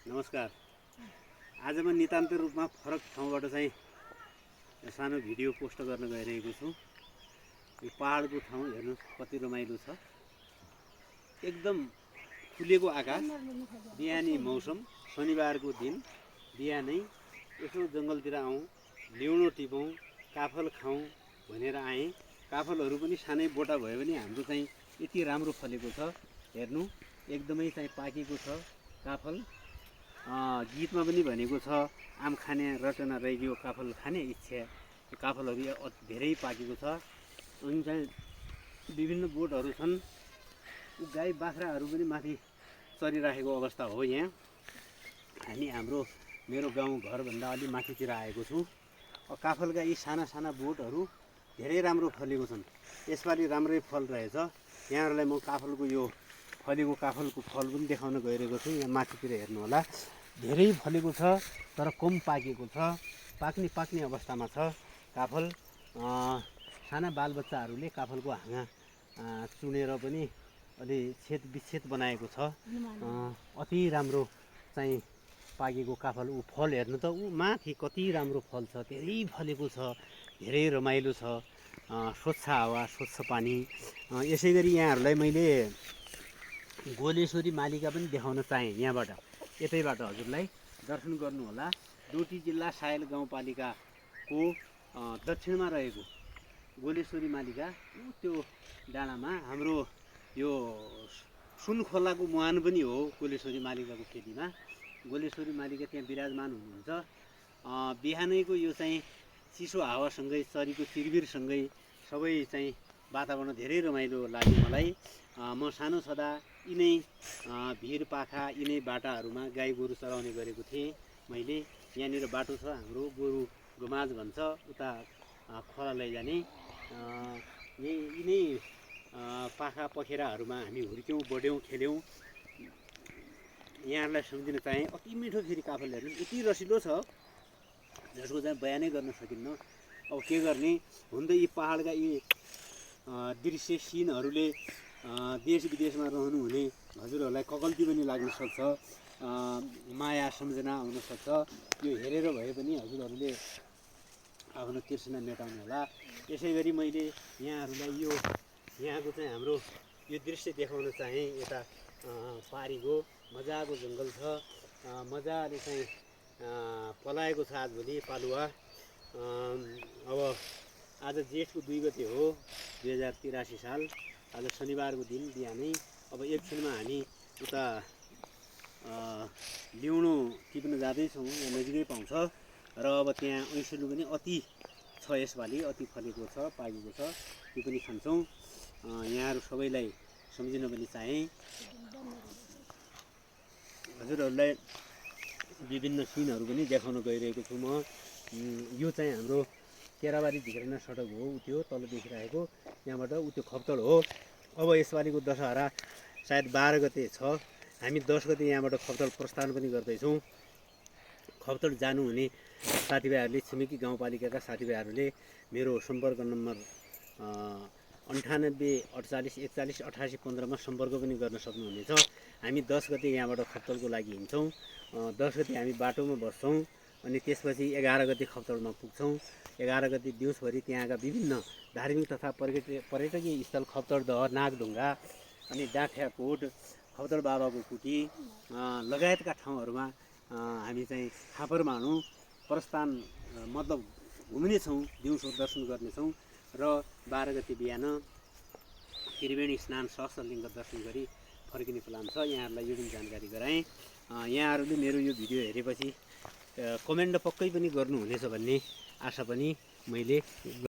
नमस्कार। आज म नितान्त रूपमा फरक ठाउँबाट चाहिँ सानो भिडियो पोस्ट गर्न गइरहेको छु। यो पहाडको ठाउँ हेर्नुस् कति रमाइलो छ। एकदम खुलेको आकाश, बिहानी मौसम, शनिबारको दिन बिहानै यसो जङ्गलतिर आउँ, ल्याउनो टिपौँ, काफल खाउँ भनेर आएँ। काफलहरू पनि सानै बोटा भयो भने हाम्रो चाहिँ यति राम्रो फलेको छ। हेर्नु एकदमै चाहिँ पाकेको छ काफल। गीतमा पनि भनेको छ आम खाने रटना रहिदियो काफल खाने इच्छा। काफलहरू धेरै पाकेको छ। अनि चाहिँ विभिन्न बोटहरू छन्। गाई बाख्राहरू पनि माथि चरिराखेको अवस्था हो। यहाँ हाम्रो मेरो गाउँ घरभन्दा अलि माथितिर आएको छु। काफलका यी साना साना बोटहरू धेरै राम्रो फलेको छन्। यसपालि राम्रै फल रहेछ। यहाँहरूलाई म काफलको यो फलेको काफलको फल पनि देखाउन गइरहेको छु। यहाँ माथितिर हेर्नु होला, धेरै फलेको छ तर कम पाकेको छ। पाक्ने अवस्थामा छ काफल। साना बालबच्चाहरूले काफलको हाँगा चुनेर पनि अलि छेद विच्छेद बनाएको छ। अति राम्रो चाहिँ पाकेको काफल। ऊ फल हेर्नु त, ऊ माथि कति राम्रो फल छ। धेरै फलेको छ, धेरै रमाइलो छ। स्वच्छ हावा, स्वच्छ पानी। यसै गरी यहाँहरूलाई मैले गोलेश्वरी मालिका पनि देखाउन चाहेँ। यहाँबाट यतैबाट हजुरलाई दर्शन गर्नुहोला। डोटी जिल्ला सायल गाउँपालिकाको दक्षिणमा रहेको गोलेश्वरी मालिका। त्यो डाँडामा हाम्रो यो सुनखोलाको मुहान पनि हो गोलेश्वरी मालिकाको खेतीमा। गोलेश्वरी मालिका त्यहाँ विराजमान हुनुहुन्छ। बिहानैको यो चाहिँ चिसो हावासँगै, चरीको चिरबिरसँगै सबै चाहिँ वातावरण धेरै रमाइलो लाग्यो मलाई। म सानो छँदा यिनै भिर पाखा यिनै बाटाहरूमा गाई गोरु चराउने गरेको थिएँ मैले। यहाँनिर बाटो छ हाम्रो, गोरु गोमाज भन्छ, उता खोला लैजाने। यिनै पाखा पखेराहरूमा हामी हुर्क्यौँ, बढ्यौँ, खेल्यौँ। यहाँहरूलाई सम्झिन चाहेँ। अति मिठो फेरि काफल हेर्नु, यति रसिलो छ जसको चाहिँ बयानै गर्न सकिन्न। अब के गर्ने, हुन त यी पहाडका यी दृश्य सिनहरूले देश विदेशमा रहनुहुने हजुरहरूलाई कगल्ती पनि लाग्न सक्छ, माया सम्झना हुनसक्छ। यो हेरेर भए पनि हजुरहरूले आफ्नो तृष्णा मेटाउनु होला। यसै गरी मैले यहाँहरूलाई यहाँको चाहिँ हाम्रो यो दृश्य देखाउन चाहेँ। यता पारीको मजाको जङ्गल छ, मजाले चाहिँ पलाएको छ आजभोलि पालुवा। अब आज जेठको 2 गते हो 2083 साल। आज शनिबारको दिन बिहानै। अब एकछिनमा हामी उता ल्याउनु टिप्न जाँदैछौँ। यहाँ नजिकै पाउँछ र अब त्यहाँ ऐँसिलो पनि अति छ यसपालि, अति फलेको छ, पाकेको छ। त्यो पनि खान्छौँ। यहाँहरू सबैलाई सम्झिन पनि चाहेँ। हजुरहरूलाई विभिन्न सिनहरू पनि देखाउन गइरहेको छु म। यो चाहिँ हाम्रो केराबारी धिक्रेना सडक हो। ऊ त्यो तल देखिरहेको यहाँबाट ऊ त्यो खप्तड हो। अब यसपालिको दशहरा सायद 12 गते छ। हामी 10 गते यहाँबाट खप्तड प्रस्थान पनि गर्दैछौँ। खप्तड जानुहुने साथीभाइहरूले, छिमेकी गाउँपालिकाका साथीभाइहरूले मेरो सम्पर्क नम्बर 98 48 41 88 15 मा सम्पर्क पनि गर्न सक्नुहुनेछ। हामी 10 गते यहाँबाट खप्तडको लागि हिँड्छौँ। 10 गते हामी बाटोमा बस्छौँ अनि त्यसपछि 11 गते खप्तडमा पुग्छौँ। 11 गते दिउँसभरि त्यहाँका विभिन्न धार्मिक तथा पर्यटकीय स्थल खप्तड दह, नागढुङ्गा, अनि डाँठियाकोट, खप्तड बाबाको कुटी लगायतका ठाउँहरूमा हामी चाहिँ खापरमाणु प्रस्थान मतलब घुम्नेछौँ, दिउँसो दर्शन गर्नेछौँ। र 12 गते बिहान त्रिवेणी स्नान सहस्रलिङ्ग दर्शन गरी फर्किने प्लान छ। यहाँहरूलाई यो पनि जानकारी गराएँ। यहाँहरूले मेरो यो भिडियो हेरेपछि कमेन्ट पक्कै पनि गर्नुहुनेछ भन्ने आशा पनि मैले